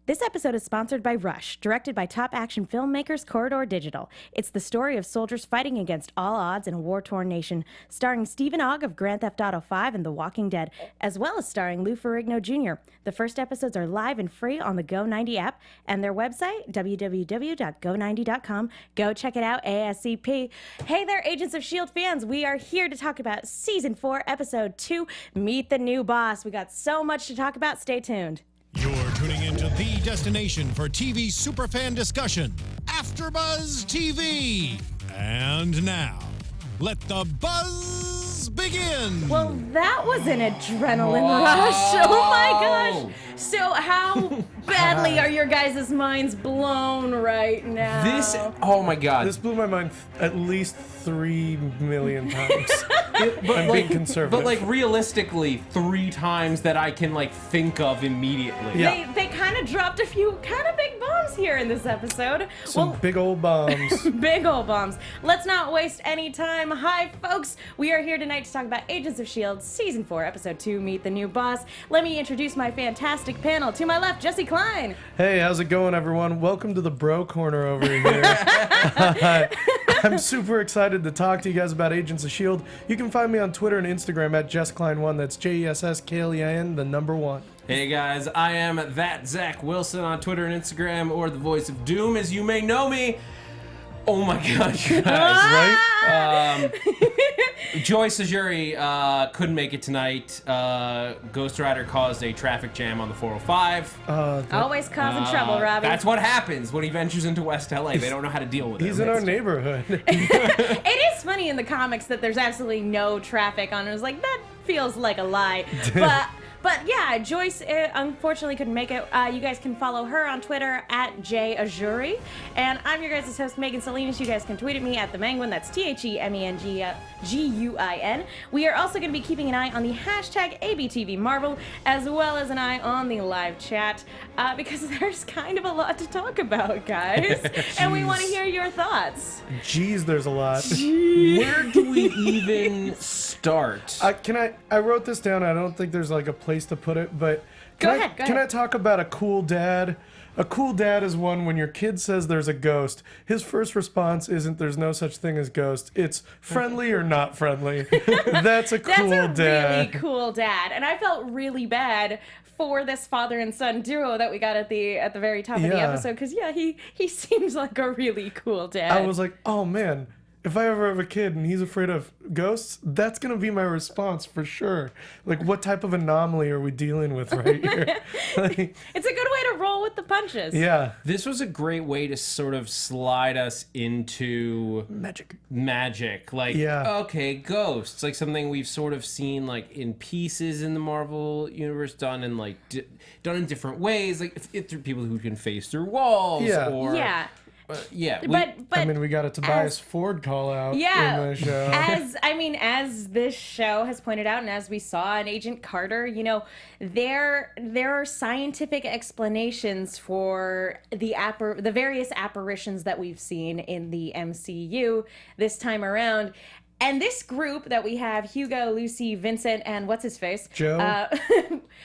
This episode is sponsored by Rush, directed by top action filmmakers Corridor Digital. It's the story of soldiers fighting against all odds in a war-torn nation, starring Stephen Ogg of Grand Theft Auto V and The Walking Dead, as well as starring Lou Ferrigno Jr. The first episodes are live and free on the Go90 app and their website, www.go90.com. Go check it out ASAP. Hey there, Agents of S.H.I.E.L.D. fans. We are here to talk about Season 4, Episode 2, Meet the New Boss. We got so much to talk about. Stay tuned. You're tuning into the destination for TV superfan discussion, AfterBuzz TV. And now, let the buzz begin. Well, that was an adrenaline rush. Oh my gosh. So how badly are your guys' minds blown right now? Oh my god. This blew my mind at least 3 million times. I'm being conservative. But like realistically, 3 times that I can like think of immediately. Yeah. They kind of dropped a few kind of big bombs here in this episode. Some big old bombs. Big old bombs. Let's not waste any time. Hi, folks. We are here tonight to talk about Agents of S.H.I.E.L.D. Season 4, Episode 2, Meet the New Boss. Let me introduce my fantastic panel. To my left, Jesse Klein. Hey, how's it going, everyone? Welcome to the bro corner over here. I'm super excited to talk to you guys about Agents of S.H.I.E.L.D. You can find me on Twitter and Instagram at JessKlein1. That's JessKlein, the number 1. Hey guys, I am that Zach Wilson on Twitter and Instagram, or the voice of Doom, as you may know me. Oh my gosh, guys, right? Joyce Ajuri couldn't make it tonight. Ghost Rider caused a traffic jam on the 405. Always causing trouble, Robbie. That's what happens when he ventures into West LA. They don't know how to deal with it. He's in our neighborhood. It is funny in the comics that there's absolutely no traffic on it. It's like, that feels like a lie. But yeah, Joyce unfortunately couldn't make it. You guys can follow her on Twitter at JAjuri. And I'm your guys' host, Megan Salinas. You guys can tweet at me at TheMenguin. That's TheMenguin. We are also going to be keeping an eye on the hashtag ABTVMarvel, as well as an eye on the live chat, because there's kind of a lot to talk about, guys. And we want to hear your thoughts. Jeez, there's a lot. Where do we even start? I wrote this down. I don't think there's like a place to put it, but Go ahead. Can I talk about a cool dad? A cool dad is one when your kid says there's a ghost. His first response isn't "there's no such thing as ghost." It's friendly or not friendly. That's a cool dad. Really cool dad. And I felt really bad for this father and son duo that we got at the very top of the episode, because he seems like a really cool dad. I was like, oh man, if I ever have a kid and he's afraid of ghosts, that's going to be my response for sure. Like, what type of anomaly are we dealing with right here? It's a good way to roll with the punches. Yeah. This was a great way to sort of slide us into magic. Like, okay, ghosts. Like something we've sort of seen like in pieces in the Marvel universe, done in like done in different ways. Like if through people who can phase through walls. We got a Tobias Ford call out in the show. As this show has pointed out, and as we saw in Agent Carter, there are scientific explanations for the various apparitions that we've seen in the MCU this time around. And this group that we have, Hugo, Lucy, Vincent, and what's his face? Joe?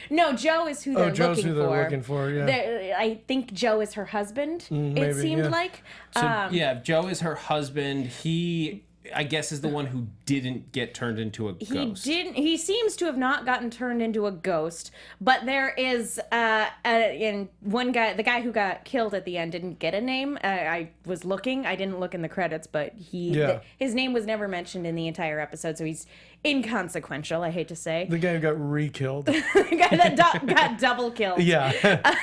No, Joe is who they're Joe's looking who for. They're looking for, yeah. I think Joe is her husband, it seemed like. So, Joe is her husband. He, I guess, is the one who didn't get turned into a ghost. He seems to have not gotten turned into a ghost, but there is one guy, the guy who got killed at the end, didn't get a name. I was looking. I didn't look in the credits, but his name was never mentioned in the entire episode, so he's inconsequential, I hate to say. The guy who got re-killed. The guy that got double killed. Yeah.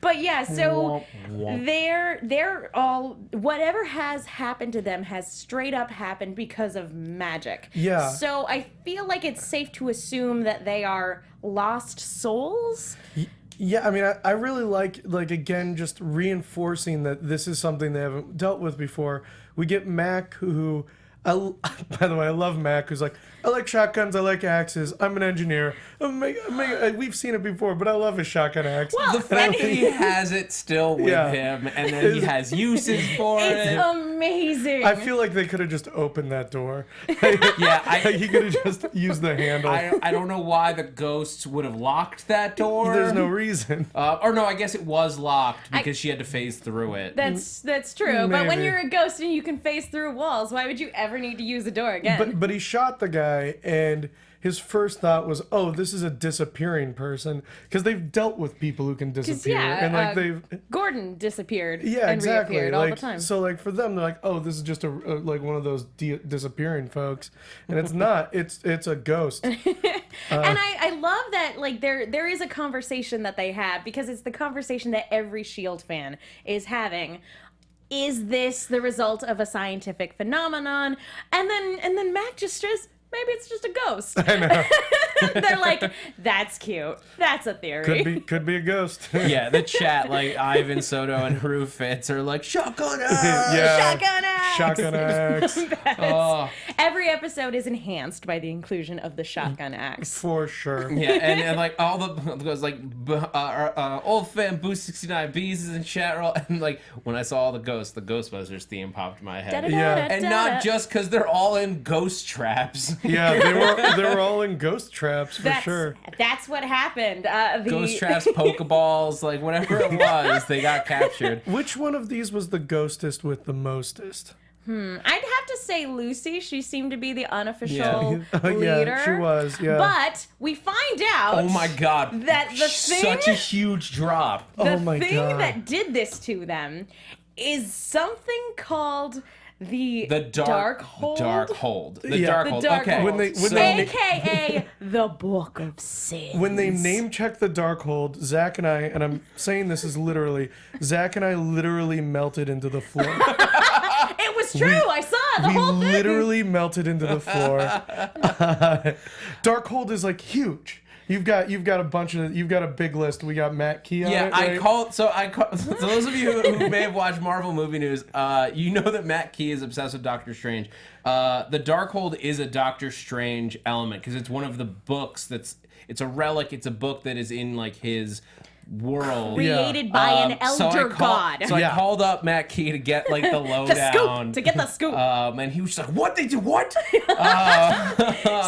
But yeah, so they're all, whatever has happened to them has straight up happened because of magic. Yeah. So I feel like it's safe to assume that they are lost souls. Yeah, I mean, I really like again, just reinforcing that this is something they haven't dealt with before. We get Mac, who by the way, I love Mac, who's like, I like shotguns, I like axes, I'm an engineer. We've seen it before, but I love his shotgun axe. Well, the fact that he has it still with him, and then he has uses for it. It's amazing. I feel like they could have just opened that door. Yeah, He could have just used the handle. I don't know why the ghosts would have locked that door. There's no reason. Or no, I guess it was locked because she had to phase through it. That's true. But when Maybe. you're a ghost and you can phase through walls, why would you ever need to use a door again? But he shot the guy, and his first thought was, "Oh, this is a disappearing person," because they've dealt with people who can disappear, and like they've Gordon disappeared yeah, and exactly. reappeared all Like the time. so, like for them, they're like, "Oh, this is just a like one of those disappearing folks," and it's not. It's a ghost. And I love that like there is a conversation that they have, because it's the conversation that every S.H.I.E.L.D. fan is having. Is this the result of a scientific phenomenon? And then Mac just says, maybe it's just a ghost. I know. They're like, that's cute. That's a theory. Could be a ghost. Yeah, the chat, like Ivan Soto and Haru Fitz are like, shotgun axe! Yeah. Shotgun axe! Shotgun axe. Oh, Every episode is enhanced by the inclusion of the shotgun axe. For sure. yeah, and like all the goes like old fan Boost 69 Bees is in chat roll, and like when I saw all the Ghostbusters theme popped in my head. Yeah. And not just because they're all in ghost traps. Yeah, they were all in ghost traps for sure. That's what happened. Ghost traps, Pokeballs, like whatever it was, they got captured. Which one of these was the ghostest with the mostest? I'd have to say Lucy. She seemed to be the unofficial leader. Yeah, she was. Yeah. But we find out. Oh my god. That the thing. Such a huge drop. The Oh my thing God. that did this to them is something called the Dark Hold. The Yeah. Dark The Hold. Dark Okay. Hold. When they- AKA the Book of Sin. When they name check the Darkhold, Zach and I'm saying this is literally, Zach and I literally melted into the floor. It was true. I saw it. The We whole thing. literally melted into the floor. Darkhold is like huge. You've got a big list. We got Matt Key on Yeah, it, right? so those of you who may have watched Marvel movie news, you know that Matt Key is obsessed with Doctor Strange. The Darkhold is a Doctor Strange element because it's one of the books it's a relic. It's a book that is in like his world. Created by an elder god. So I called up Matt Key to get like the lowdown. The scoop. To get the scoop. And he was just like, "What they do? What?"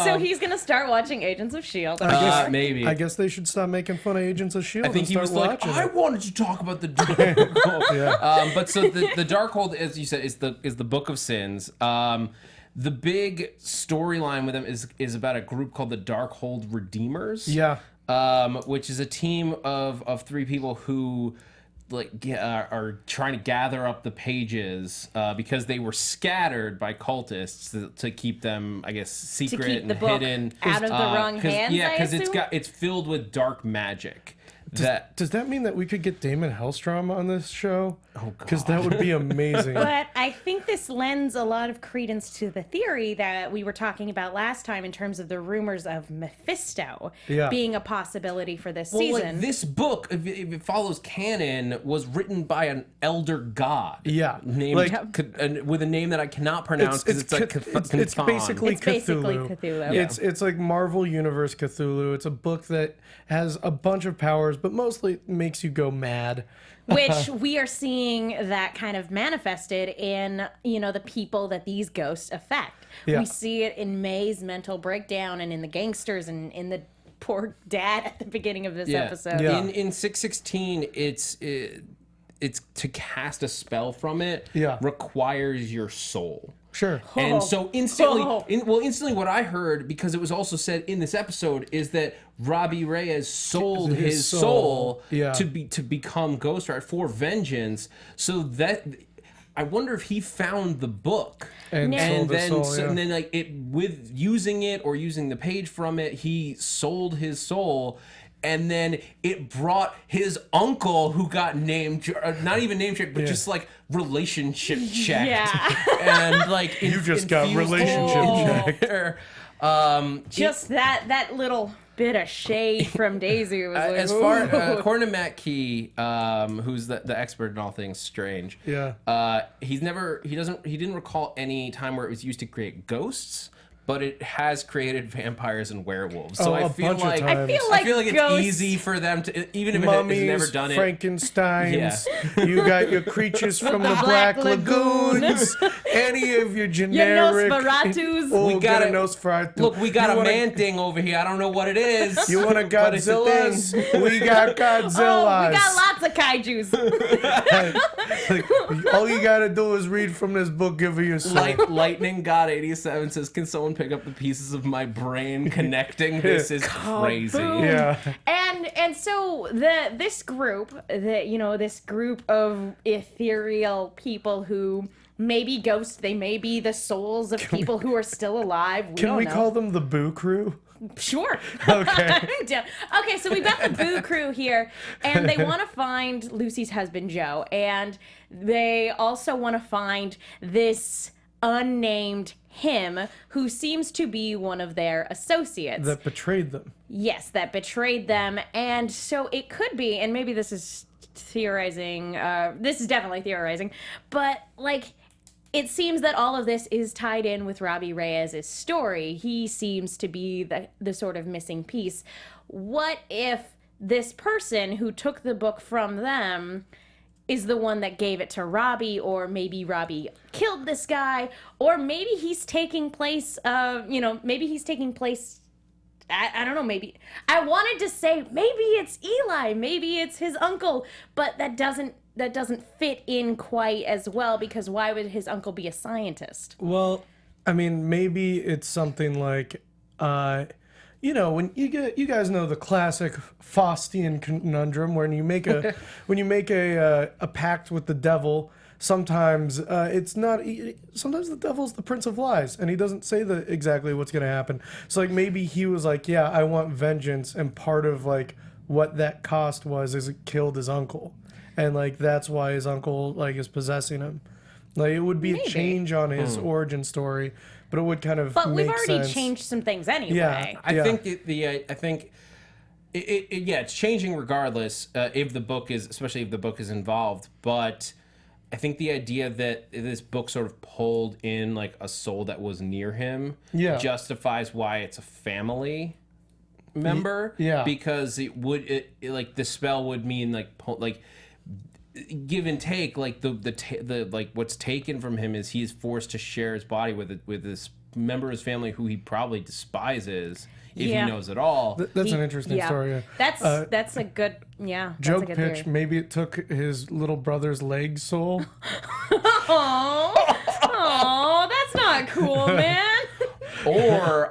So he's gonna start watching Agents of S.H.I.E.L.D. Maybe. I guess they should stop making fun of Agents of S.H.I.E.L.D. I think and he start was like, watching I it. wanted to talk about the Darkhold. Yeah. But so the Darkhold, as you said, is the Book of Sins. The big storyline with them is about a group called the Darkhold Redeemers. Yeah. Which is a team of three people who are trying to gather up the pages because they were scattered by cultists to keep them, I guess, secret keep and the book hidden out of the wrong hands, Yeah, I because assume? it's filled with dark magic. Does that mean that we could get Damon Hellstrom on this show? Oh, God. Because that would be amazing. But I think this lends a lot of credence to the theory that we were talking about last time in terms of the rumors of Mephisto being a possibility for this season. Like this book, if it follows canon, was written by an elder god. Yeah, named with a name that I cannot pronounce because it's basically It's basically Cthulhu. Yeah. It's like Marvel Universe Cthulhu. It's a book that has a bunch of powers, but mostly makes you go mad. Which we are seeing that kind of manifested in, the people that these ghosts affect. Yeah. We see it in May's mental breakdown and in the gangsters and in the poor dad at the beginning of this episode. Yeah. In 616, it's to cast a spell from it requires your soul. Sure. And so instantly what I heard, because it was also said in this episode, is that Robbie Reyes sold his soul to become Ghost Rider for vengeance. So that I wonder if he found the book and sold his soul, and then like it with using it or using the page from it, he sold his soul. And then it brought his uncle, who got not even name checked, but just like relationship checked. Yeah. And like You just got relationship checked. Just that little bit of shade from Daisy was like, as far according to Matt Key, who's the expert in all things strange. Yeah. He didn't recall any time where it was used to create ghosts. but it has created vampires and werewolves. So Oh, I a feel bunch of like times. I feel like it's ghosts- easy for them to, even if Mummies, it has never done it. Frankensteins. You got your creatures from the Black Lagoons. Any of your generic. Nosferatus. Oh, We got get a a- Nosferatu. Look, we got You a wanna- man thing over here. I don't know what it is. You want a but it's a Godzilla's? thing. We got Godzilla's. Oh, we got lots of kaijus. Like, all you gotta do is read from this book, give her your soul. Lightning God 87 says, "Can someone pick up the pieces of my brain connecting? This is crazy." Kaboom. Yeah. And so this group of ethereal people who may be ghosts, they may be the souls of people who are still alive. Can we know. call them the Boo Crew? Sure. Okay. I'm down. Okay, so we've got the Boo Crew here, and they want to find Lucy's husband, Joe, and they also want to find this unnamed him who seems to be one of their associates. That betrayed them. Yes, that betrayed them. And so it could be, and maybe this is theorizing, this is definitely theorizing, but like, it seems that all of this is tied in with Robbie Reyes' story. He seems to be the sort of missing piece. What if this person who took the book from them is the one that gave it to Robbie, or maybe Robbie killed this guy, or maybe he's taking place, maybe he's taking place, I don't know, maybe, I wanted to say maybe it's Eli, maybe it's his uncle, but that doesn't fit in quite as well, because why would his uncle be a scientist? Well, I mean, maybe it's something like, when you guys know the classic Faustian Conundrum, when you make a pact with the devil. Sometimes sometimes the devil's the prince of lies, and he doesn't say exactly what's going to happen. So like maybe he was like, yeah, I want vengeance, and part of like what that cost is it killed his uncle, and like that's why his uncle like is possessing him. Like it would be a change on his origin story, but it would kind of. But we've make already sense. changed some things anyway. Yeah. I think it's changing regardless if the book is involved, but I think the idea that this book sort of pulled in like a soul that was near him justifies why it's a family member. Yeah. Because like the spell would mean like give and take, like the like what's taken from him is he is forced to share his body with this member of his family who he probably despises if he knows it all. That's an interesting story. Yeah. That's a good Joke that's a good pitch. theory. Maybe it took his little brother's leg soul. Oh, that's not cool, man. Or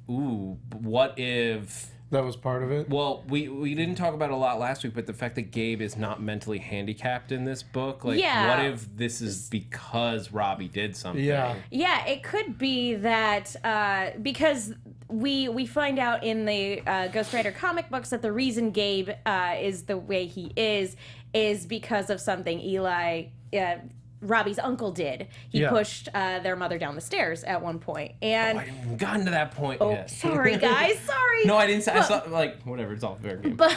what if? That was part of it. Well, we didn't talk about it a lot last week, but the fact that Gabe is not mentally handicapped in this book, like, what if this is because Robbie did something? Yeah. Yeah, it could be that because we find out in the Ghost Rider comic books that the reason Gabe is the way he is because of something Robbie's uncle did. He pushed their mother down the stairs at one point. And I haven't gotten to that point yet. Sorry, guys. Sorry. No, I didn't say. I saw, like, whatever. It's all fair game. But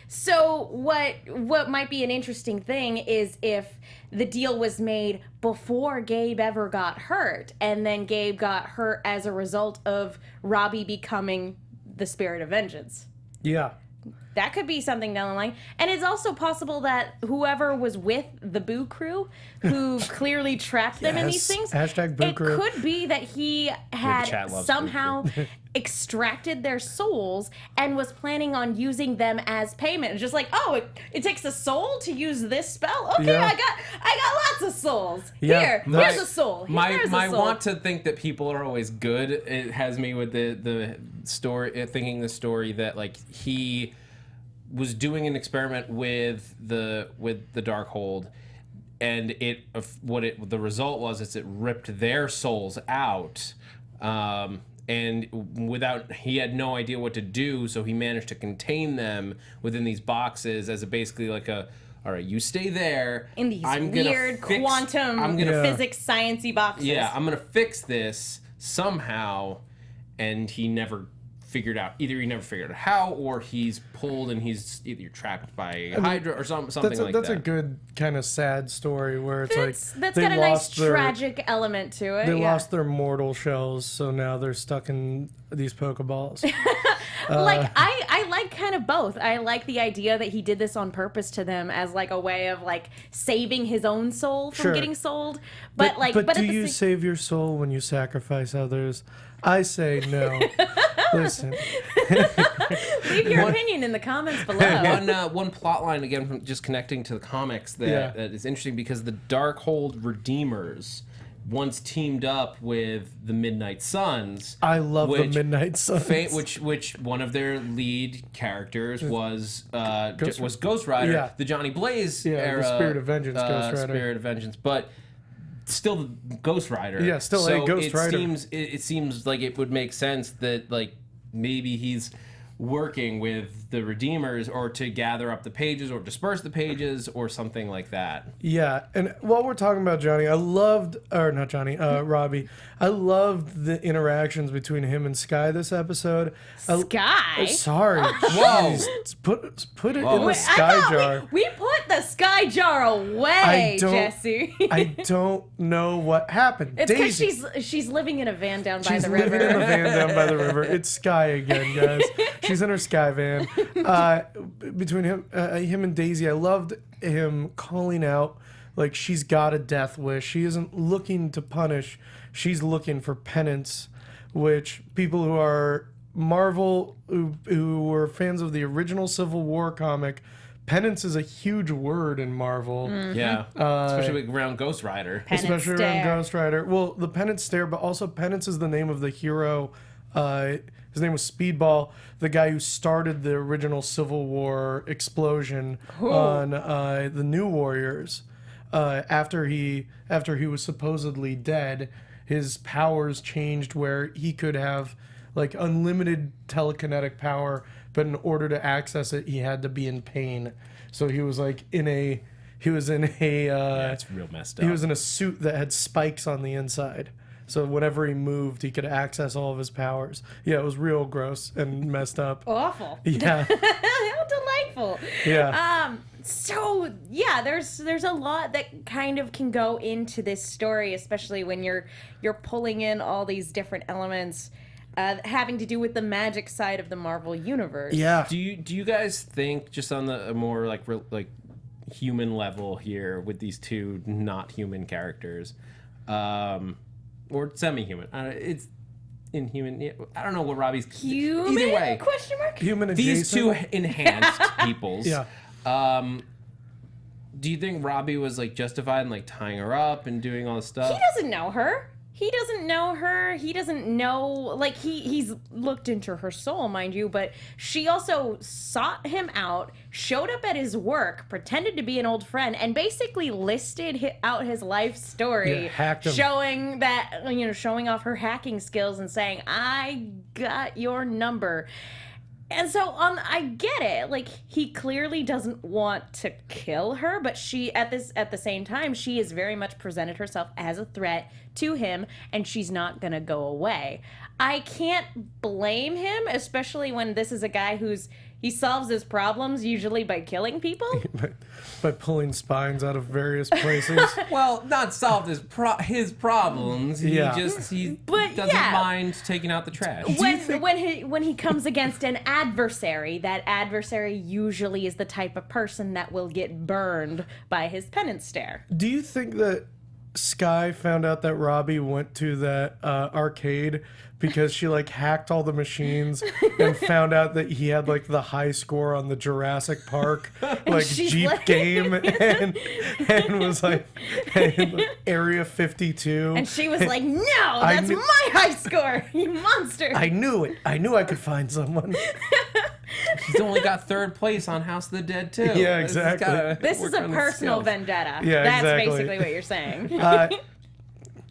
so what might be an interesting thing is if the deal was made before Gabe ever got hurt, and then Gabe got hurt as a result of Robbie becoming the spirit of vengeance. Yeah. That could be something down the line. And it's also possible that whoever was with the Boo Crew, who clearly trapped them in these things, Hashtag Boo Crew. it could be that he had chat loves somehow extracted their souls and was planning on using them as payment. It's just like, oh, it takes a soul to use this spell? Okay, Yeah. I got lots of souls. Yeah, Here's a soul. My Here's a soul. want to think that people are always good. It has me with the story, thinking the story that like he was doing an experiment with the Darkhold, and the result was is it ripped their souls out, and he had no idea what to do, so he managed to contain them within these boxes as basically like a, all right, you stay there in these I'm weird quantum physics sciencey boxes. Yeah, I'm gonna fix this somehow, and he never figured out. Either he never figured out how, or he's pulled and he's either trapped by Hydra or something like that. That's a good kind of sad story where it's That's they got a nice lost their, tragic element to it. They lost their mortal shells, so now they're stuck in these Pokeballs. Like I like kind of both. I like the idea that he did this on purpose to them as like a way of like saving his own soul from getting sold. But do you save your soul when you sacrifice others? I say no. Listen. Leave your opinion in the comments below. One plot line again from just connecting to the comics that is interesting because the Darkhold Redeemers once teamed up with the Midnight Suns. I love the Midnight Suns. Which one of their lead characters was Ghost Rider, the Johnny Blaze era, the Spirit of Vengeance Ghost Rider. Spirit of Vengeance, but still the Ghost Rider. Yeah, still a Ghost Rider. It seems like it would make sense that like maybe he's working with the Redeemers or to gather up the pages or disperse the pages or something like that. Yeah, and while we're talking about Robbie, I loved the interactions between him and Skye this episode. Skye? Sorry. Whoa. Put it in the Skye jar. We put the Skye jar away, Jesse. I don't know what happened. It's because she's living in a van down by the river. She's living in a van down by the river. It's Skye again, guys. She's in her Skye van. Between him and Daisy, I loved him calling out like she's got a death wish. She isn't looking to punish. She's looking for penance, which people who are Marvel, who were fans of the original Civil War comic, penance is a huge word in Marvel. Mm-hmm. Yeah, especially around Ghost Rider. Around Ghost Rider. Well, the penance stare, but also penance is the name of the hero. His name was Speedball, the guy who started the original Civil War explosion on the New Warriors. After he was supposedly dead, his powers changed where he could have like unlimited telekinetic power, but in order to access it, he had to be in pain. So he was like it's real messed up. He was in a suit that had spikes on the inside. So whenever he moved, he could access all of his powers. Yeah, it was real gross and messed up. Awful. Yeah. How delightful. Yeah. So yeah, there's a lot that kind of can go into this story, especially when you're pulling in all these different elements having to do with the magic side of the Marvel universe. Yeah. Do you guys think, just on the more like human level here with these two not human characters, or semi-human? It's Inhuman. I don't know what Robbie's. Human? Either way, Question mark. Human adjacent. these two enhanced peoples. Yeah. Do you think Robbie was like justified in like tying her up and doing all this stuff? He doesn't know her. He doesn't know, like, he's looked into her soul, mind you, but she also sought him out, showed up at his work, pretended to be an old friend, and basically listed out his life story, hacked him. showing off her hacking skills and saying, I got your number. And so I get it. Like, he clearly doesn't want to kill her, but she at the same time, she has very much presented herself as a threat to him, and she's not gonna go away. I can't blame him, especially when this is a guy he solves his problems usually by killing people. by pulling spines out of various places. Well, not solved his problems. He doesn't mind taking out the trash. When he comes against an adversary, that adversary usually is the type of person that will get burned by his penance stare. Do you think that Skye found out that Robbie went to that arcade because she like hacked all the machines and found out that he had like the high score on the Jurassic Park like Jeep game and was like Area 52, and she was like, no, that's my high score, you monster. I knew it. I knew I could find someone. She's only got third place on House of the Dead too. Yeah, exactly. This is a personal vendetta. Yeah, that's exactly. basically what you're saying.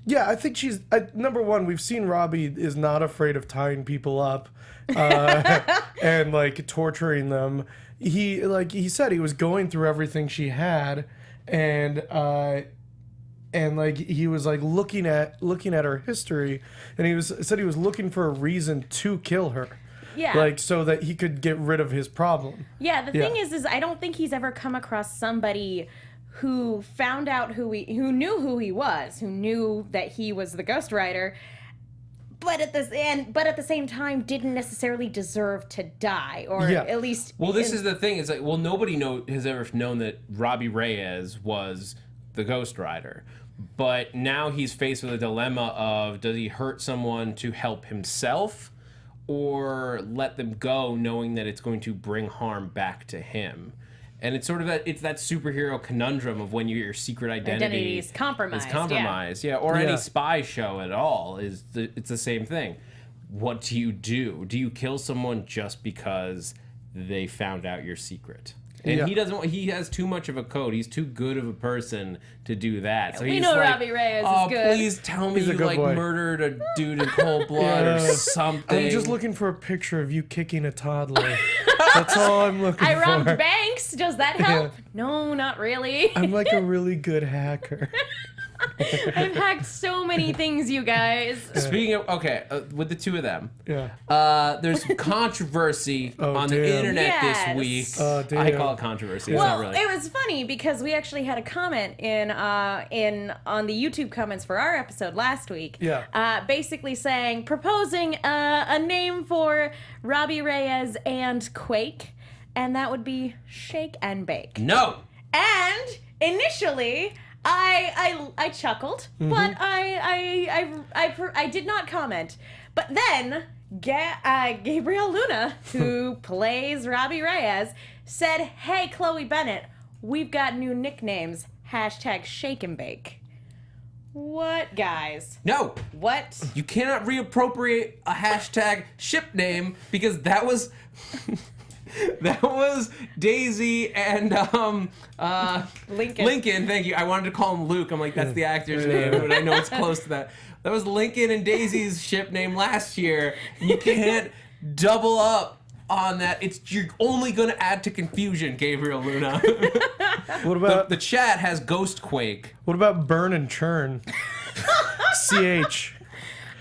Yeah, I think she's number one. We've seen Robbie is not afraid of tying people up and like torturing them. He said he was going through everything she had, and like he was like looking at her history, and said he was looking for a reason to kill her. Yeah. like so that he could get rid of his problem. Yeah, the thing is I don't think he's ever come across somebody who found out who knew who he was, who knew that he was the Ghost Rider, but at the same time didn't necessarily deserve to die, or at least. Well, this is the thing. It's like, well, nobody has ever known that Robbie Reyes was the Ghost Rider, but now he's faced with a dilemma of, does he hurt someone to help himself, or let them go, knowing that it's going to bring harm back to him. And it's sort of that superhero conundrum of when your secret identity is compromised. Or any spy show at all it's the same thing. What do you do? Do you kill someone just because they found out your secret? And he has too much of a code. He's too good of a person to do that. So we he's know like, Robbie Reyes is good. Please tell me He's a you good like boy. murdered a dude in cold blood or something. I'm just looking for a picture of you kicking a toddler. That's all I'm looking I for. robbed banks. Does that help? No, not really. I'm like a really good hacker. I've hacked so many things, you guys. Speaking of, with the two of them, Yeah. there's some controversy on the damn. internet Yes. this week. Oh, damn. I call it controversy. It's Well, not really. it was funny because we actually had a comment on the YouTube comments for our episode last week. Yeah. Basically proposing a name for Robbie Reyes and Quake, and that would be Shake and Bake. No. And initially, I chuckled, but I did not comment. But then Gabriel Luna, who plays Robbie Reyes, said, "Hey, Chloe Bennett, we've got new nicknames. #Shake and Bake." What, guys? No. What? You cannot reappropriate a hashtag ship name because that was that was Daisy and Lincoln. Lincoln, thank you. I wanted to call him Luke. I'm like, that's the actor's name, but I know it's close to that. That was Lincoln and Daisy's ship name last year. You can't double up on that. You're only gonna add to confusion, Gabriel Luna. What about the chat has Ghostquake. what about Burn and Churn? CH.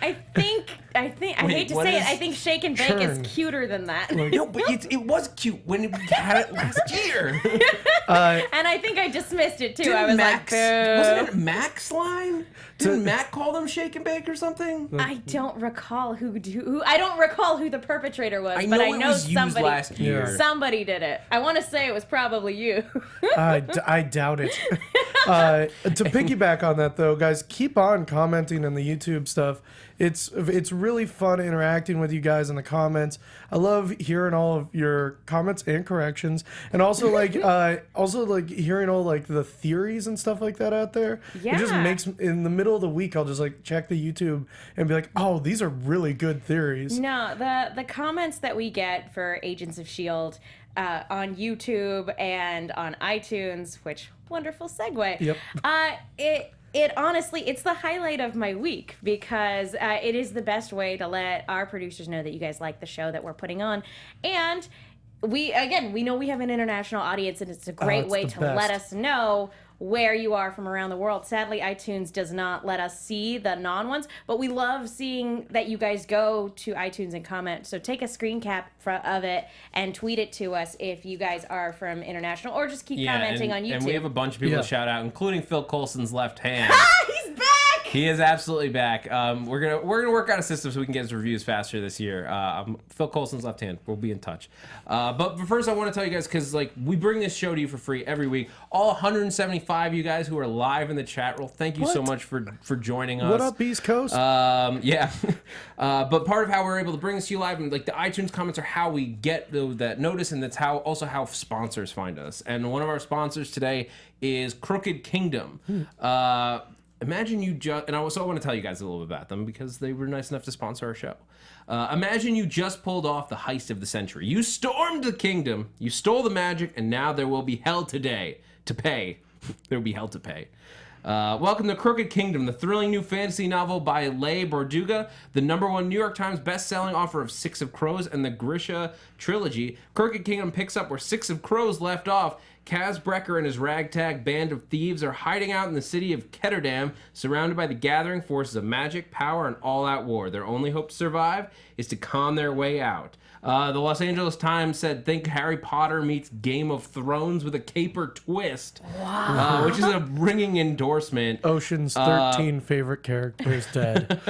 I hate to what say it, is I think Shake and Bake churn? is cuter than that. No, but it was cute when we had it last year. And I think I dismissed it too. I was Max, like, boo. wasn't it Max line? Didn't Matt call them Shake and Bake or something? I don't recall who I don't recall who the perpetrator was, I but know I it know was used somebody last year. somebody did it. I want to say it was probably you. I doubt it. To piggyback on that, though, guys, keep on commenting on the YouTube stuff. It's really fun interacting with you guys in the comments. I love hearing all of your comments and corrections, and also like hearing all like the theories and stuff like that out there. It just Yeah. makes, in the middle of the week, I'll just like check the YouTube and be like, oh, these are really good theories. No, the comments that we get for Agents of S.H.I.E.L.D. On YouTube and on iTunes, which wonderful segue. Yep. It honestly, it's the highlight of my week because it is the best way to let our producers know that you guys like the show that we're putting on. And we know we have an international audience, and it's a great it's way the to best. let us know where you are from around the world. Sadly, iTunes does not let us see the non-ones, but we love seeing that you guys go to iTunes and comment. So take a screen cap of it and tweet it to us if you guys are from international, or just keep commenting on YouTube. And we have a bunch of people to shout out, including Phil Coulson's left hand. He's back! He is absolutely back. We're gonna work out a system so we can get his reviews faster this year. Phil Coulson's left hand. We'll be in touch. But first, I want to tell you guys, because like we bring this show to you for free every week. All 175 of you guys who are live in the chat roll, thank you so much for joining us. What up, East Coast? Yeah. But part of how we're able to bring this to you live, and like the iTunes comments are how we get that notice, and that's also how sponsors find us. And one of our sponsors today is Crooked Kingdom. Imagine you just, and I also want to tell you guys a little bit about them because they were nice enough to sponsor our show. Imagine you just pulled off the heist of the century. You stormed the kingdom, you stole the magic, and now there will be hell today to pay. There will be hell to pay. Welcome to Crooked Kingdom, the thrilling new fantasy novel by Leigh Bardugo, the #1 New York Times best-selling author of Six of Crows and the Grisha trilogy. Crooked Kingdom picks up where Six of Crows left off. Kaz Brekker and his ragtag band of thieves are hiding out in the city of Ketterdam, surrounded by the gathering forces of magic, power, and all-out war. Their only hope to survive is to con their way out. The Los Angeles Times said, think Harry Potter meets Game of Thrones with a caper twist. Wow. Which is a ringing endorsement. Ocean's 13 favorite characters dead.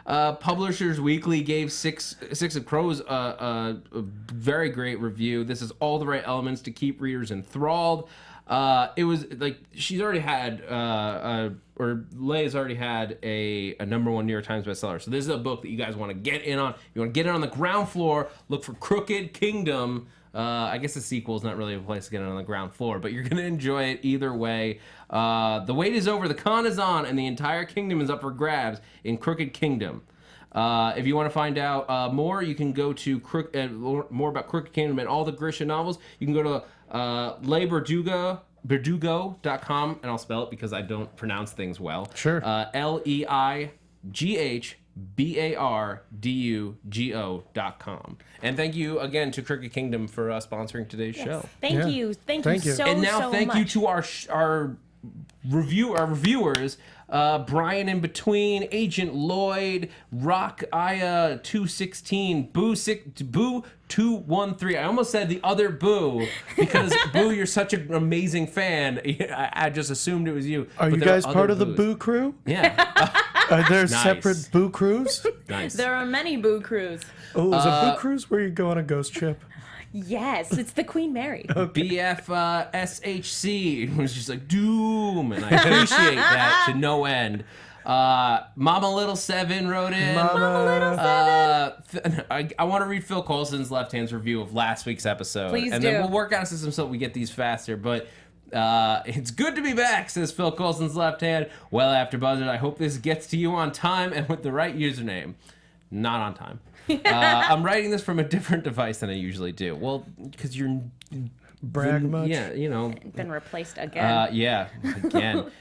Publishers Weekly gave Six of Crows a very great review. This is all the right elements to keep readers enthralled. It was like she's already had, or Leia's already had a #1 New York Times bestseller. So this is a book that you guys want to get in on. You want to get in on the ground floor. Look for Crooked Kingdom. I guess the sequel is not really a place to get on the ground floor, but you're going to enjoy it either way. The wait is over, the con is on, and the entire kingdom is up for grabs in Crooked Kingdom. If you want to find out more, you can go to more about Crooked Kingdom and all the Grisha novels. You can go to Berdugo.com, and I'll spell it because I don't pronounce things well. Sure. LeighBardugo.com. And thank you again to Crooked Kingdom for sponsoring today's show. Thank you so And now so thank much. you to our reviewers, Brian in between, Agent Lloyd, Rock Aya 216, Boo 213. I almost said the other Boo because Boo, you're such an amazing fan. I just assumed it was you. Are you guys part of the Boo crew? Yeah. Are there Nice. separate Boo crews? Nice. There are many Boo crews. Oh, is a Boo cruise where you go on a ghost ship? Yes, it's the Queen Mary. BF SHC was just like doom, and I appreciate that to no end. Mama Little 7 wrote in. Mama Little 7. I want to read Phil Coulson's Left Hand's review of last week's episode. Please and do. then we'll work out a system so we get these faster. But it's good to be back, says Phil Coulson's Left Hand. Well, AfterBuzz, I hope this gets to you on time and with the right username. Not on time. I'm writing this from a different device than I usually do. Well, because you're... Brag much? Yeah, you know. Been replaced again. Yeah, again.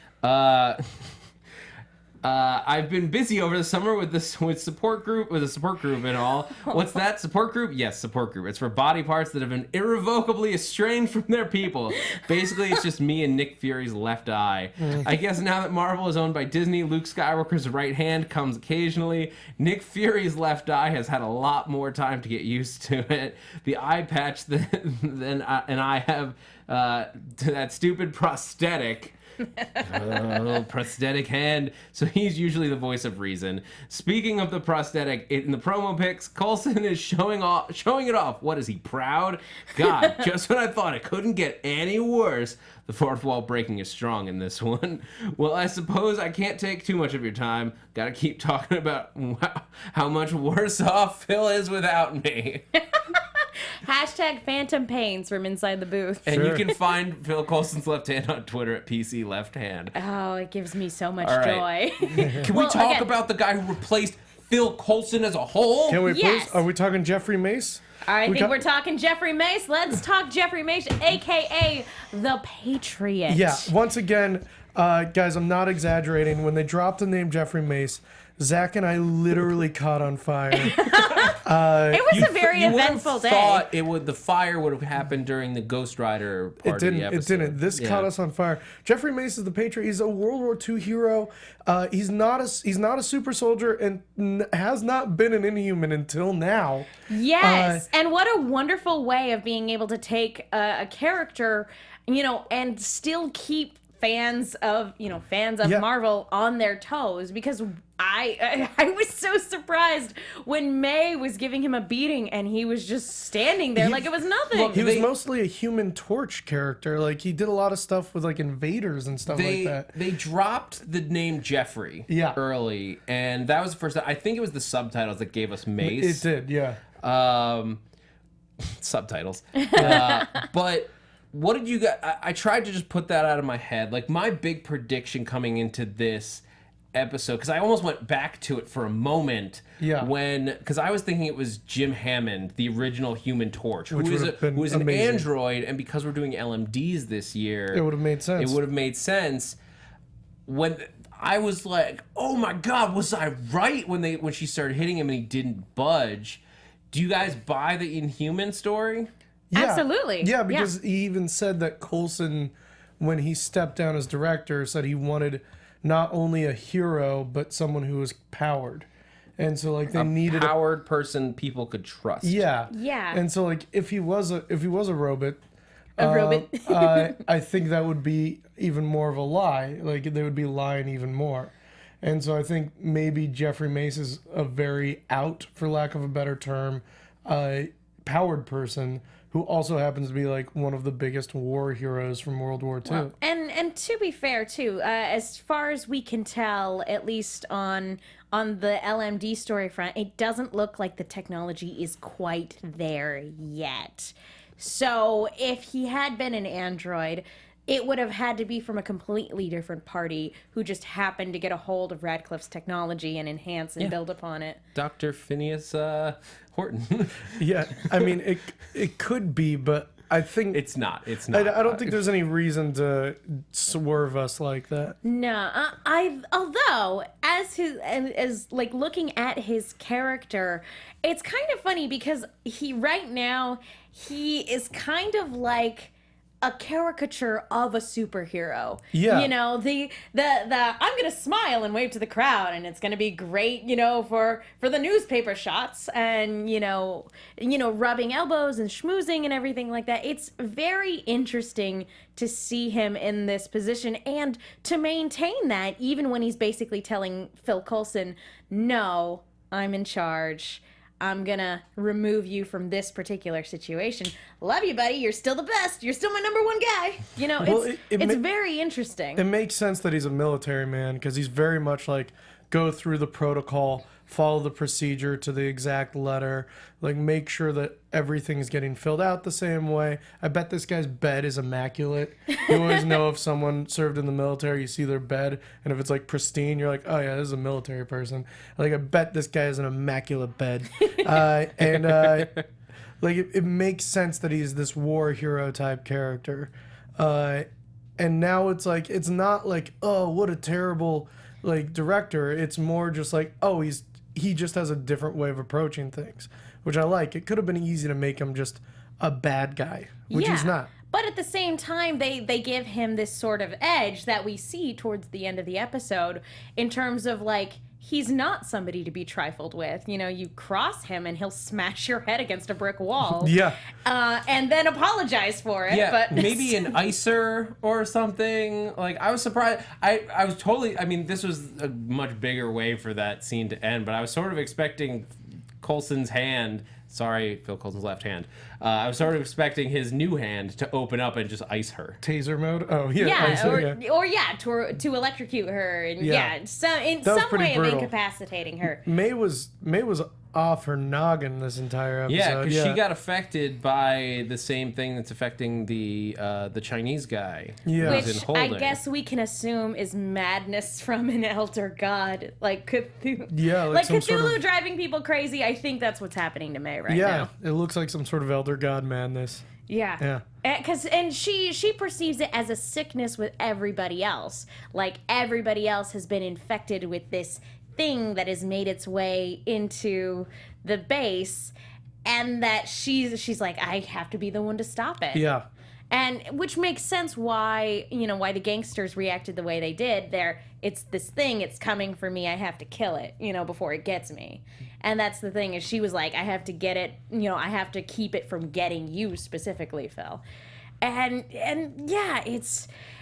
I've been busy over the summer with a support group and all. What's that? Support group? Yes, support group. It's for body parts that have been irrevocably estranged from their people. Basically, it's just me and Nick Fury's left eye. I guess now that Marvel is owned by Disney, Luke Skywalker's right hand comes occasionally. Nick Fury's left eye has had a lot more time to get used to it. The eye patch and I have that stupid prosthetic. Prosthetic hand. So he's usually the voice of reason. Speaking of the prosthetic, in the promo pics, Coulson is showing it off. What is he, proud? God, just when I thought it couldn't get any worse, the fourth wall breaking is strong in this one. Well, I suppose I can't take too much of your time. Gotta keep talking about how much worse off Phil is without me. Hashtag Phantom Pains from inside the booth. And you can find Phil Coulson's Left Hand on Twitter at PC Left Hand. Oh, it gives me so much All right. joy. Can we talk about the guy who replaced Phil Coulson as a whole? Can we Yes. please? Are we talking Jeffrey Mace? I think we're talking Jeffrey Mace. Let's talk Jeffrey Mace, a.k.a. the Patriot. Yeah. Once again, guys, I'm not exaggerating. When they dropped the name Jeffrey Mace, Zach and I literally caught on fire. It was a very eventful day. Thought the fire would have happened during the Ghost Rider part of the episode. It didn't. This caught us on fire. Jeffrey Mace is the Patriot. He's a World War II hero. He's not a super soldier and has not been an Inhuman until now. Yes, and what a wonderful way of being able to take a character, and still keep fans of Marvel on their toes, because I was so surprised when May was giving him a beating and he was just standing there like it was nothing. Look, he was mostly a Human Torch character. Like, he did a lot of stuff with like invaders and stuff like that. They dropped the name Jeffrey early, and that was the first time. I think it was the subtitles that gave us Mace. It did, yeah. Subtitles. But what did you guys... I tried to just put that out of my head. Like, my big prediction coming into this episode, because I almost went back to it for a moment, because I was thinking it was Jim Hammond, the original Human Torch, who was an android, and because we're doing LMDs this year, it would have made sense. When I was like, oh my God, was I right when she started hitting him and he didn't budge? Do you guys buy the Inhuman story? Absolutely. Yeah, because he even said that Coulson, when he stepped down as director, said he wanted not only a hero but someone who was powered. And so like they needed powered person people could trust. Yeah. And so like if he was a robot, I think that would be even more of a lie. Like they would be lying even more. And so I think maybe Jeffrey Mace is a very out, for lack of a better term, powered person who also happens to be like one of the biggest war heroes from World War II. Well, and to be fair too, as far as we can tell, at least on the LMD story front, it doesn't look like the technology is quite there yet. So if he had been an android, it would have had to be from a completely different party who just happened to get a hold of Radcliffe's technology and enhance and build upon it. Dr. Phineas Horton. Yeah, I mean, it could be, but I think... It's not. I don't think there's any reason to swerve us like that. No, although as like looking at his character, it's kind of funny because right now he is kind of like a caricature of a superhero. Yeah. You know, the I'm gonna smile and wave to the crowd and it's gonna be great, you know, for the newspaper shots and you know, rubbing elbows and schmoozing and everything like that. It's very interesting to see him in this position and to maintain that even when he's basically telling Phil Coulson, "No, I'm in charge. I'm gonna remove you from this particular situation. Love you, buddy. You're still the best. You're still my number one guy." You know, Well, it's very interesting. It makes sense that he's a military man because he's very much like go through the protocol, follow the procedure to the exact letter, like make sure that everything's getting filled out the same way. I bet this guy's bed is immaculate. You always know if someone served in the military, you see their bed, and if it's like pristine, you're like, oh yeah, this is a military person. Like I bet this guy has an immaculate bed. Like it makes sense that he's this war hero type character. And now it's like, it's not like, oh, what a terrible like director. It's more just like, oh, he just has a different way of approaching things, which I like. It could have been easy to make him just a bad guy, which he's not. But at the same time, they give him this sort of edge that we see towards the end of the episode in terms of like, he's not somebody to be trifled with. You know, you cross him and he'll smash your head against a brick wall. Yeah. And then apologize for it. Yeah, but maybe an icer or something. Like, I was surprised. I was totally... I mean, this was a much bigger way for that scene to end, but I was sort of expecting Coulson's hand... Sorry, Phil Coulson's left hand. I was sort of expecting his new hand to open up and just ice her. Taser mode? Oh, yeah. Yeah, icer, to electrocute her and Yeah. in That was some pretty way brutal. of incapacitating her. May was off her noggin this entire episode. Yeah, because she got affected by the same thing that's affecting the Chinese guy. Yeah. who's in Which holding. I guess we can assume is madness from an elder god, like Cthulhu. Yeah, like some Cthulhu sort of- driving people crazy. I think that's what's happening to May right Yeah, now. it looks like some sort of elder god madness. Yeah. And she perceives it as a sickness with everybody else. Like everybody else has been infected with this thing that has made its way into the base, and that she's like, I have to be the one to stop it. Yeah. And which makes sense why the gangsters reacted the way they did. It's this thing, it's coming for me, I have to kill it, before it gets me. And that's the thing, is she was like, I have to get it, I have to keep it from getting you specifically, Phil. And yeah,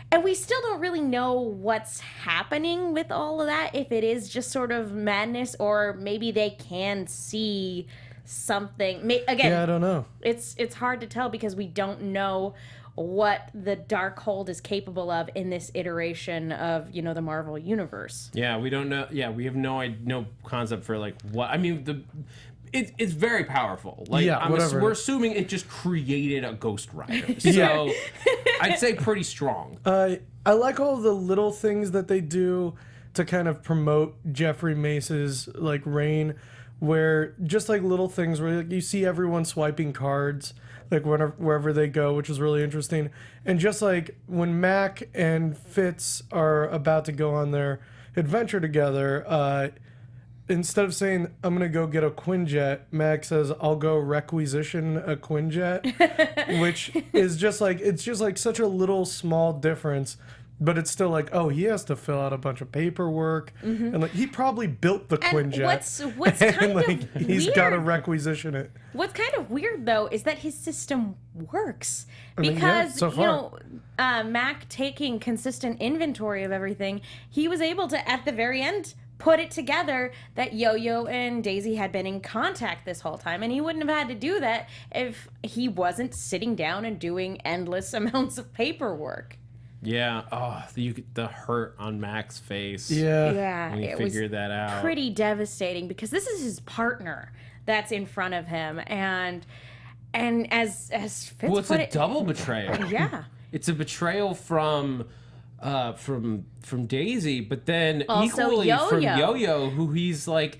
and we still don't really know what's happening with all of that, if it is just sort of madness, or maybe they can see something. Again, Yeah, I don't know. it's hard to tell because we don't know what the Darkhold is capable of in this iteration of the Marvel universe. Yeah, we don't know. Yeah, we have no concept for like what. I mean, it's very powerful. Like, Yeah, whatever. we're assuming it just created a Ghost Rider. So I'd say pretty strong. I like all the little things that they do to kind of promote Jeffrey Mace's like reign, where just like little things where like, you see everyone swiping cards like wherever they go, which is really interesting. And just like when Mac and Fitz are about to go on their adventure together, instead of saying, I'm going to go get a Quinjet, Mac says, I'll go requisition a Quinjet, which is just like, it's just like such a little small difference, but it's still like, oh, he has to fill out a bunch of paperwork. And like, he probably built the Quinjet. What's kind like, of he's weird, got to requisition it. What's kind of weird, though, is that his system works. mean, Because, so far. Mac taking consistent inventory of everything, he was able to, at the very end, put it together that Yo-Yo and Daisy had been in contact this whole time, and he wouldn't have had to do that if he wasn't sitting down and doing endless amounts of paperwork. Yeah. Oh, the hurt on Mac's face. Yeah, When he it was figured that out. pretty devastating because this is his partner that's in front of him, and as Fitz Well, it's put a it, double betrayal. yeah. It's a betrayal from Daisy, but then Also equally from Yo-Yo. Yo-Yo, who he's like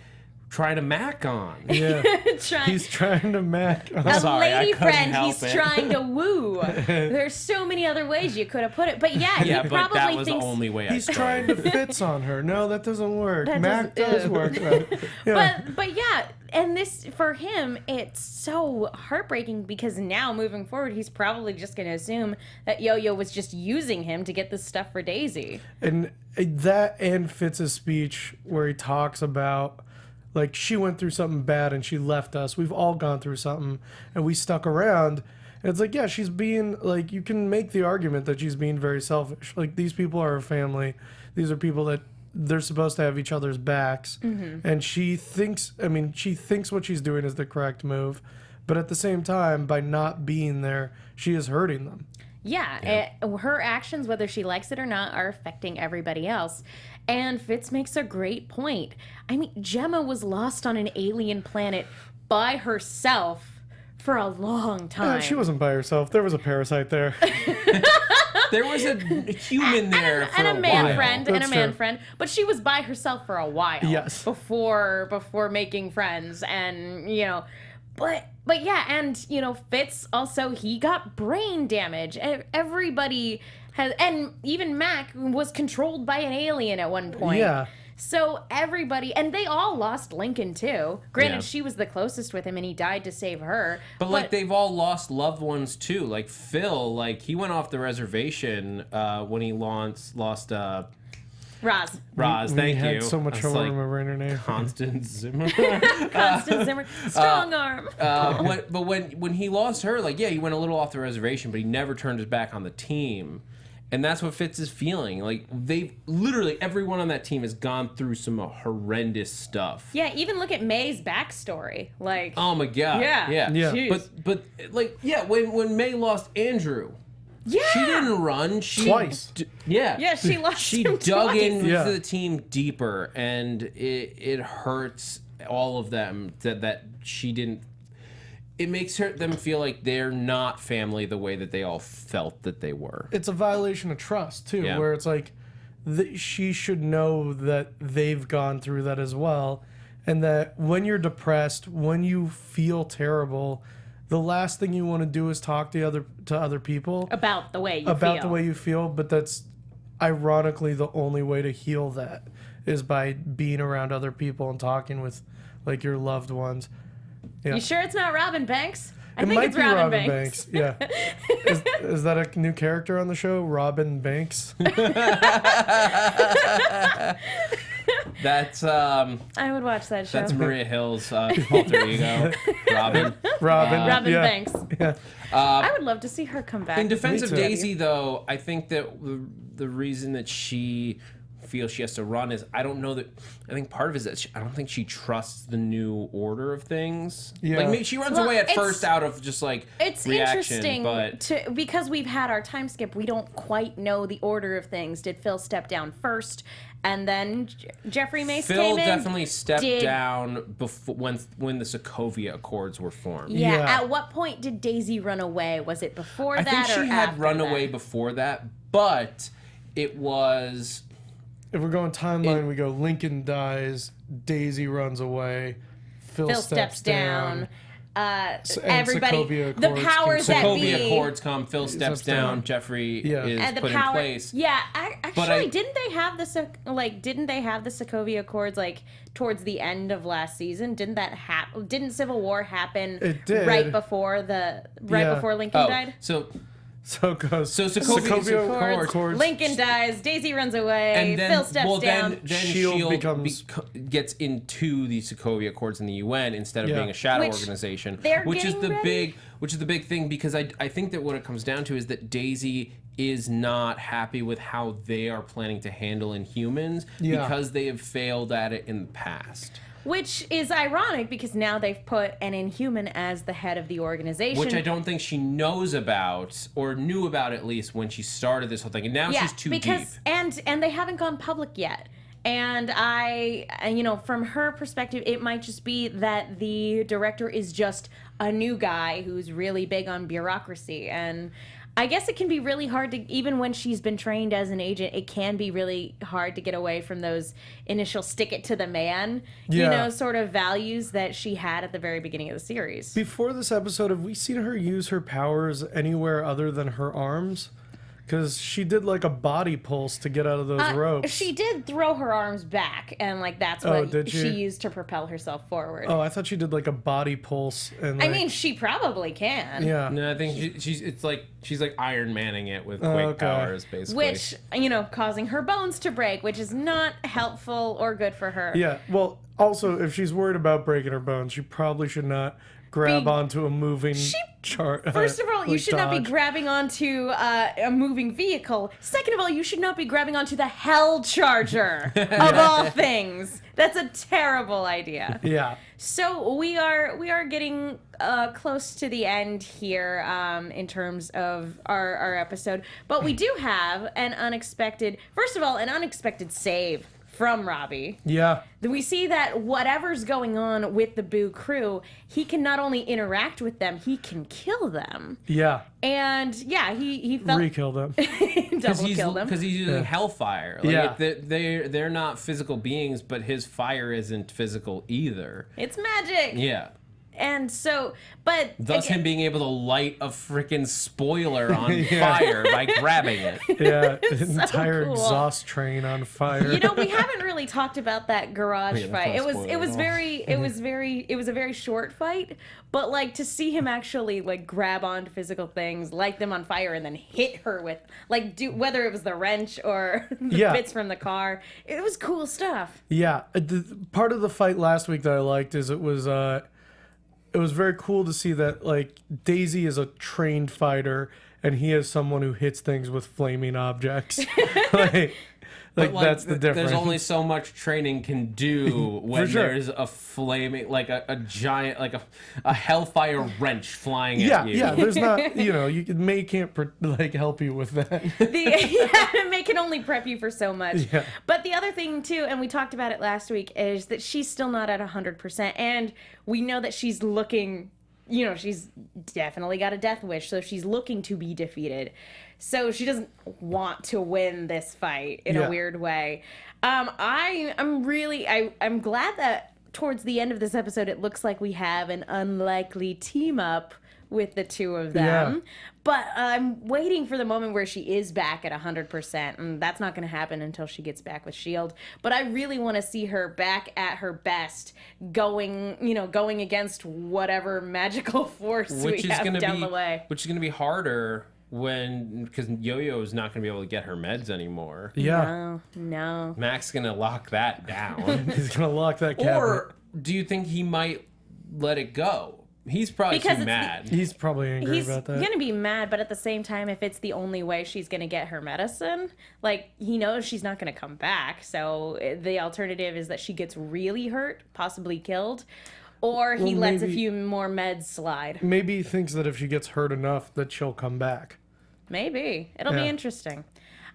trying to Mac on. Yeah. Trying, He's trying to Mac. a sorry, I lady couldn't friend help he's it. trying to woo. There's so many other ways you could have put it, but yeah, Yeah, he but probably that was thinks. the only way He's I trying to Fitz on her. No, that doesn't work. That Mac doesn't- does work. Though. Yeah. But yeah, and this for him, it's so heartbreaking because now moving forward, he's probably just going to assume that Yo-Yo was just using him to get this stuff for Daisy. And that and Fitz's speech where he talks about like she went through something bad and she left us. We've all gone through something and we stuck around. And it's like, yeah, she's being like, you can make the argument that she's being very selfish. Like these people are her family. These are people that they're supposed to have each other's backs. And she thinks what she's doing is the correct move. But at the same time, by not being there, she is hurting them. Yeah, her actions, whether she likes it or not, are affecting everybody else. And Fitz makes a great point. I mean, Gemma was lost on an alien planet by herself for a long time. She wasn't by herself. There was a parasite there. There was a human there for and a man while. friend, and a That's man true. friend, but she was by herself for a while. Yes. Before making friends, and but yeah, and Fitz also, he got brain damage. Everybody has, and even Mac was controlled by an alien at one point. Yeah. So everybody, and they all lost Lincoln too. Granted, Yeah. she was the closest with him, and he died to save her. But like they've all lost loved ones too. Like Phil, like he went off the reservation when he lost Roz, Roz. We Thank had you. so much I was trouble like, remembering her name. Constance Zimmer. Constance Zimmer, strong arm. But when he lost her, like he went a little off the reservation, but he never turned his back on the team. And that's what Fitz is feeling. Like they've literally everyone on that team has gone through some horrendous stuff. Yeah, even look at May's backstory. Like, Oh my god. Yeah. Yeah. Yeah. Jeez. But like when May lost Andrew, yeah, she didn't run. She Twice. Yeah, she lost She him dug twice. into Yeah. the team deeper, and it hurts all of them that she didn't. It makes them feel like they're not family the way that they all felt that they were. It's a violation of trust too, Yeah. where it's like she should know that they've gone through that as well, and that when you're depressed, when you feel terrible, the last thing you want to do is talk to other people About the way you about feel. the way you feel. But that's ironically the only way to heal that is by being around other people and talking with like your loved ones. Yeah. You sure it's not Robin Banks? I It think might it's be Robin Robin Banks. Banks. Yeah. Is that a new character on the show? Robin Banks? That's I would watch that show. that's Maria Hill's alter ego, Robin. Robin yeah. Banks. Yeah. I would love to see her come back. In defense Me of too. Daisy, though, I think that the reason that she feels she has to run is I think part of it is that I don't think she trusts the new order of things. Yeah. Like maybe she runs Well, away at it's- first out of just like It's reaction, interesting but because we've had our time skip. We don't quite know the order of things. Did Phil step down first, and then Jeffrey Mace Phil came in? definitely stepped Did- down before when the Sokovia Accords were formed. Yeah. Yeah. At what point did Daisy run away? Was it before I that think or she had after run that? away before that, but it was If we're going timeline, we go Lincoln dies, Daisy runs away, Phil Phil steps down. everybody, Sokovia the Accords powers can that come. be. Sokovia Accords come, Phil steps down, down. Jeffrey Yeah. is And the put power, in place. yeah. Actually, I- didn't they have didn't they have the Sokovia Accords like towards the end of last season? Didn't that happen? Didn't Civil War happen It did. right before Yeah. before Lincoln died? So So it goes. So Sokovia Accords. Accords. Lincoln dies. Daisy runs away. and then Phil steps down. then S.H.I.E.L.D. S.H.I.E.L.D. becomes- gets into the Sokovia Accords in the UN instead of Yeah. being a shadow Which organization, they're which is getting the ready. big thing, because I think that what it comes down to is that Daisy is not happy with how they are planning to handle Inhumans Yeah. because they have failed at it in the past. Which is ironic because now they've put an Inhuman as the head of the organization. Which I don't think she knows about, or knew about at least when she started this whole thing. And now she's too deep. And they haven't gone public yet. And from her perspective, it might just be that the director is just a new guy who's really big on bureaucracy. And I guess it can be really hard to, even when she's been trained as an agent, it can be really hard to get away from those initial stick it to the man, Yeah. sort of values that she had at the very beginning of the series. Before this episode, have we seen her use her powers anywhere other than her arms? Because she did like a body pulse to get out of those ropes. She did throw her arms back, and that's Oh, what did she she? used to propel herself forward. Oh, I thought she did like a body pulse. And I like, mean, she probably can. yeah. No, I think she's like Iron Manning it with Quake okay. powers, basically. Which, causing her bones to break, which is not helpful or good for her. Yeah. Well, also, if she's worried about breaking her bones, she probably should not grab Be- onto a moving chart. First of all, you like should not be Dodge. grabbing onto a moving vehicle. Second of all, you should not be grabbing onto the Hell Charger, of all things. That's a terrible idea. Yeah. So we are getting close to the end here in terms of our episode, but we do have an unexpected save from Robbie. Yeah. We see that whatever's going on with the Boo crew, he can not only interact with them, he can kill them. Yeah. And yeah, he felt Re-kill them. double kill them. Because he's using hellfire. Like, Yeah. they're not physical beings, but his fire isn't physical either. It's magic. Yeah. And so, but Thus again, him being able to light a freaking spoiler on fire by grabbing it. Yeah. An entire cool. exhaust train on fire. we haven't really talked about that garage Yeah, fight. that's It not was spoiler it was a very short fight, but like to see him actually like grab onto physical things, light them on fire, and then hit her with whether it was the wrench or the Yeah. bits from the car, it was cool stuff. Yeah, part of the fight last week that I liked is it was very cool to see that like Daisy is a trained fighter and he is someone who hits things with flaming objects. like But, that's the difference. There's only so much training can do when sure. there's a flaming, like a giant, like a hellfire wrench flying yeah, at you. yeah. There's not, May can't help you with that. May can only prep you for so much. Yeah. But the other thing too, and we talked about it last week, is that she's still not at 100%, and we know that she's looking. She's definitely got a death wish, so she's looking to be defeated. So she doesn't want to win this fight in a weird way. I'm glad that towards the end of this episode, it looks like we have an unlikely team up with the two of them. Yeah. But I'm waiting for the moment where she is back at 100%, and that's not going to happen until she gets back with S.H.I.E.L.D. But I really want to see her back at her best, going against whatever magical force we have down the way. Which is gonna be harder because Yo-Yo is not gonna be able to get her meds anymore. Yeah, No. Mac's gonna lock that down. he's gonna lock that cabinet. Or do you think he might let it go? He's probably Because too it's mad. He's probably angry He's about that. gonna be mad, but at the same time, if it's the only way she's gonna get her medicine, like he knows she's not gonna come back. So the alternative is that she gets really hurt, possibly killed, or he lets a few more meds slide. Maybe he thinks that if she gets hurt enough that she'll come back. Maybe it'll be Yeah. interesting.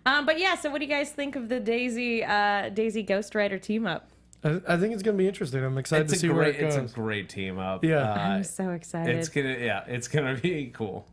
But yeah, so what do you guys think of the Daisy Ghost Rider team up? I think it's gonna be interesting. I'm excited to see where it goes. It's a great team up. Yeah. I'm so excited. It's gonna be cool.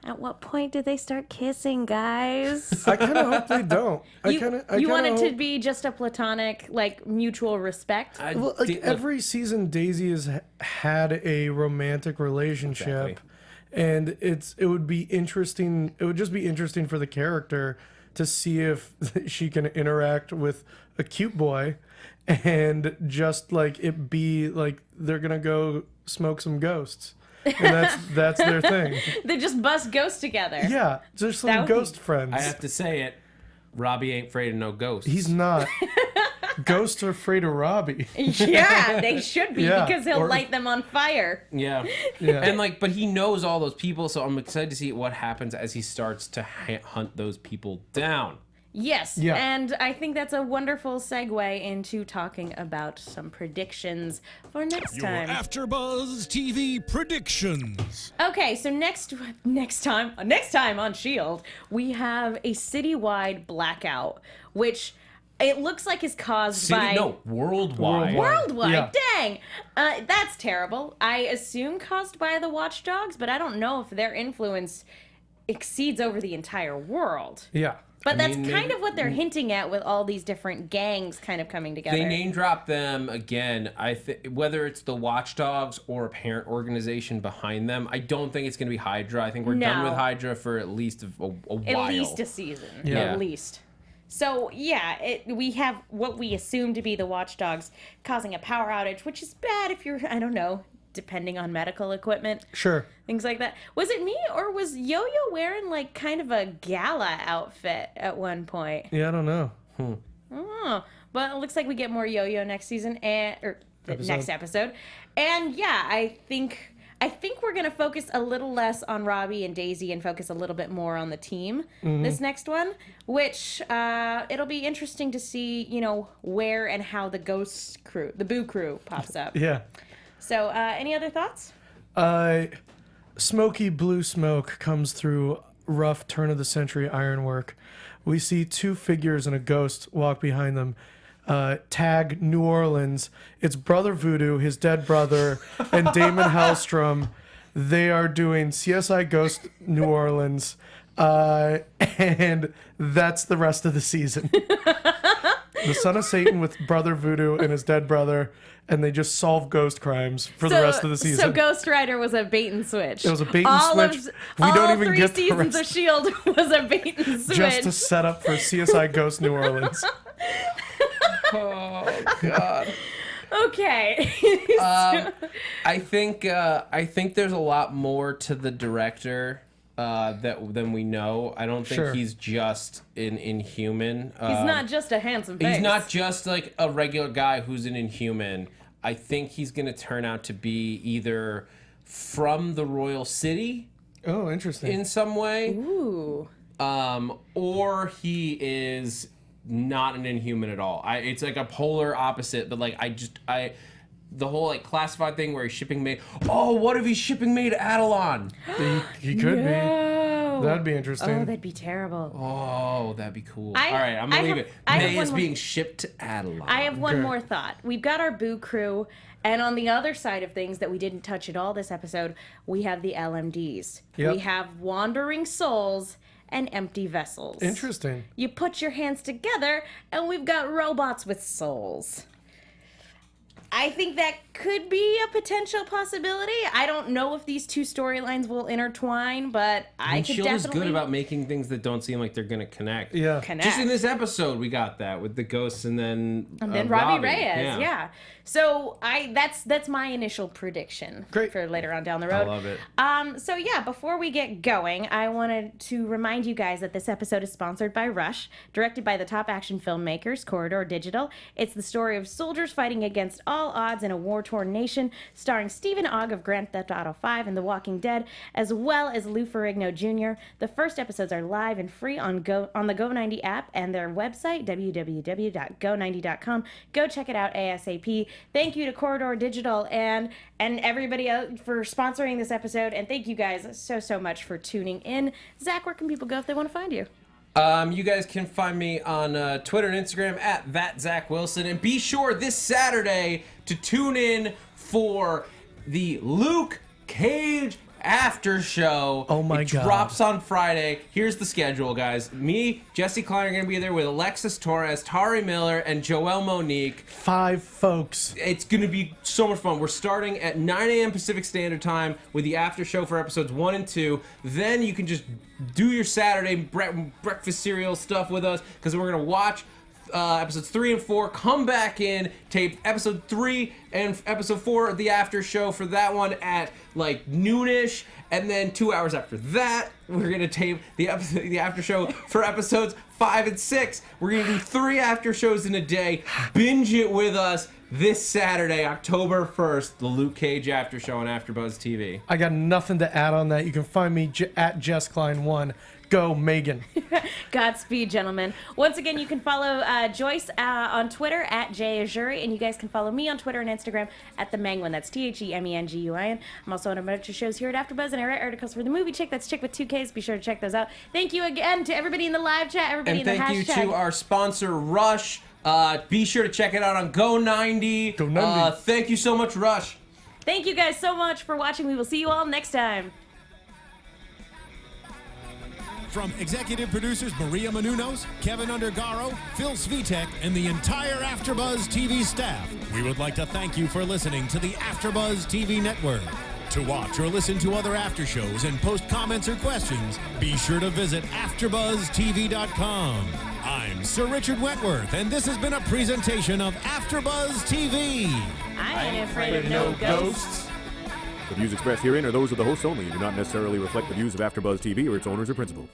At what point did they start kissing, guys? I kind of hope they don't. You want it to be just a platonic, like, mutual respect? Well, like every season, Daisy has had a romantic relationship, Exactly. and it would be interesting. It would just be interesting for the character to see if she can interact with a cute boy, and just like it be like they're gonna go smoke some ghosts, and that's their thing. They just bust ghosts together. Yeah, just That some would be- ghost friends. I have to say it. Robbie ain't afraid of no ghosts. He's not. Ghosts are afraid of Robbie. Yeah, they should be Yeah, because he'll or- light them on fire. Yeah. Yeah. And like, but he knows all those people, so I'm excited to see what happens as he starts to hunt those people down. Yes, Yeah. and I think that's a wonderful segue into talking about some predictions for next Your time. AfterBuzz TV predictions. Okay, so next time on S.H.I.E.L.D, we have a citywide blackout, which it looks like is caused by Worldwide. worldwide. Yeah. Dang, that's terrible. I assume caused by the Watchdogs, but I don't know if their influence exceeds over the entire world. Yeah. But that's mean, kind of what they're hinting at with all these different gangs kind of coming together. They name drop them again. I think whether it's the Watchdogs or a parent organization behind them, I don't think it's going to be Hydra. I think we're done No. with Hydra for at least a while. At least a season. Yeah. At least. So, yeah, we have what we assume to be the Watchdogs causing a power outage, which is bad if you're, I don't know, depending on medical equipment, Sure. things like that. Was it me, or was Yo-Yo wearing, like, kind of a gala outfit at one point? Yeah, I don't know. Oh, but it looks like we get more Yo-Yo next season, next episode. And, yeah, I think we're going to focus a little less on Robbie and Daisy and focus a little bit more on the team this next one, which it'll be interesting to see, where and how the Ghost crew, the Boo crew pops up. Yeah. So, any other thoughts? Smoky blue smoke comes through rough turn of the century ironwork. We see two figures and a ghost walk behind them. Tag New Orleans. It's Brother Voodoo, his dead brother, and Damon Hellstrom. They are doing CSI Ghost New Orleans. And that's the rest of the season. The Son of Satan with Brother Voodoo and his dead brother, and they just solve ghost crimes for the rest of the season. So Ghost Rider was a bait and switch. It was a bait and switch. We all don't even 3 get the seasons of rest. S.H.I.E.L.D. was a bait and switch. Just to set up for CSI Ghost New Orleans. Oh God. Okay. I think there's a lot more to the director than we know. I don't think Sure. he's just an Inhuman. He's not just a handsome face. He's not just like a regular guy who's an Inhuman. I think he's gonna turn out to be either from the Royal City Oh, interesting. in some way, Ooh. or he is not an Inhuman at all. It's like a polar opposite, but like the whole like classified thing where he's shipping May. Oh, what if he's shipping May to Adelon? He could be. No. That'd be interesting. Oh, that'd be terrible. Oh, that'd be cool. I- All right, I'm I gonna leave have- it. I have May one is more- being shipped to Adelon. I have one Okay. more thought. We've got our Boo crew, and on the other side of things that we didn't touch at all this episode, we have the LMDs. Yep. We have wandering souls and empty vessels. Interesting. You put your hands together, and we've got robots with souls. I think that could be a potential possibility. I don't know if these two storylines will intertwine, but I could S.H.I.E.L.D. is definitely good about making things that don't seem like they're gonna connect. Yeah. connect. Just in this episode, we got that with the ghosts, and then Robbie Reyes, yeah. So that's my initial prediction Great. for later on down the road. I love it. So yeah, before we get going, I wanted to remind you guys that this episode is sponsored by Rush, directed by the top action filmmakers, Corridor Digital. It's the story of soldiers fighting against all odds in a war-torn nation, starring Stephen Ogg of Grand Theft Auto 5 and The Walking Dead, as well as Lou Ferrigno Jr. The first episodes are live and free on the Go90 app and their website, www.go90.com. Go check it out ASAP. Thank you to Corridor Digital and everybody else for sponsoring this episode, and thank you guys so much for tuning in. Zach, where can people go if they want to find you? You guys can find me on Twitter and Instagram at @ThatZachWilson, and be sure this Saturday to tune in for the Luke Cage after show. Oh my it God. drops on Friday. Here's the schedule, guys. Me, Jesse Klein are going to be there with Alexis Torres, Tari Miller, and Joelle Monique. 5 folks. It's going to be so much fun. We're starting at 9 a.m. Pacific Standard Time with the after show for episodes 1 and 2. Then you can just do your Saturday breakfast cereal stuff with us because we're going to watch episodes 3 and 4, come back in, tape episode 3 and episode 4, the after show for that one at like noonish, and then 2 hours after that, we're gonna tape the after show for episodes 5 and 6. We're gonna do 3 after shows in a day. Binge it with us this Saturday, October 1st, the Luke Cage after show on AfterBuzz TV. I got nothing to add on that. You can find me at JessKlein1. Go, Megan. Godspeed, gentlemen. Once again, you can follow Joyce on Twitter at JAzuri, and you guys can follow me on Twitter and Instagram at the Menguin. That's TheMenguin. I'm also on a bunch of shows here at AfterBuzz, and I write articles for the Movie Chick. That's Chick with 2 Ks. Be sure to check those out. Thank you again to everybody in the live chat, everybody And in the thank hashtag. you to our sponsor, Rush. Be sure to check it out on Go90. Go90. Thank you so much, Rush. Thank you guys so much for watching. We will see you all next time. From executive producers Maria Menounos, Kevin Undergaro, Phil Svitek, and the entire AfterBuzz TV staff, we would like to thank you for listening to the AfterBuzz TV network. To watch or listen to other after shows and post comments or questions, be sure to visit AfterBuzzTV.com. I'm Sir Richard Wentworth, and this has been a presentation of AfterBuzz TV. I ain't afraid of no ghosts. The views expressed herein are those of the hosts only and do not necessarily reflect the views of AfterBuzz TV or its owners or principals.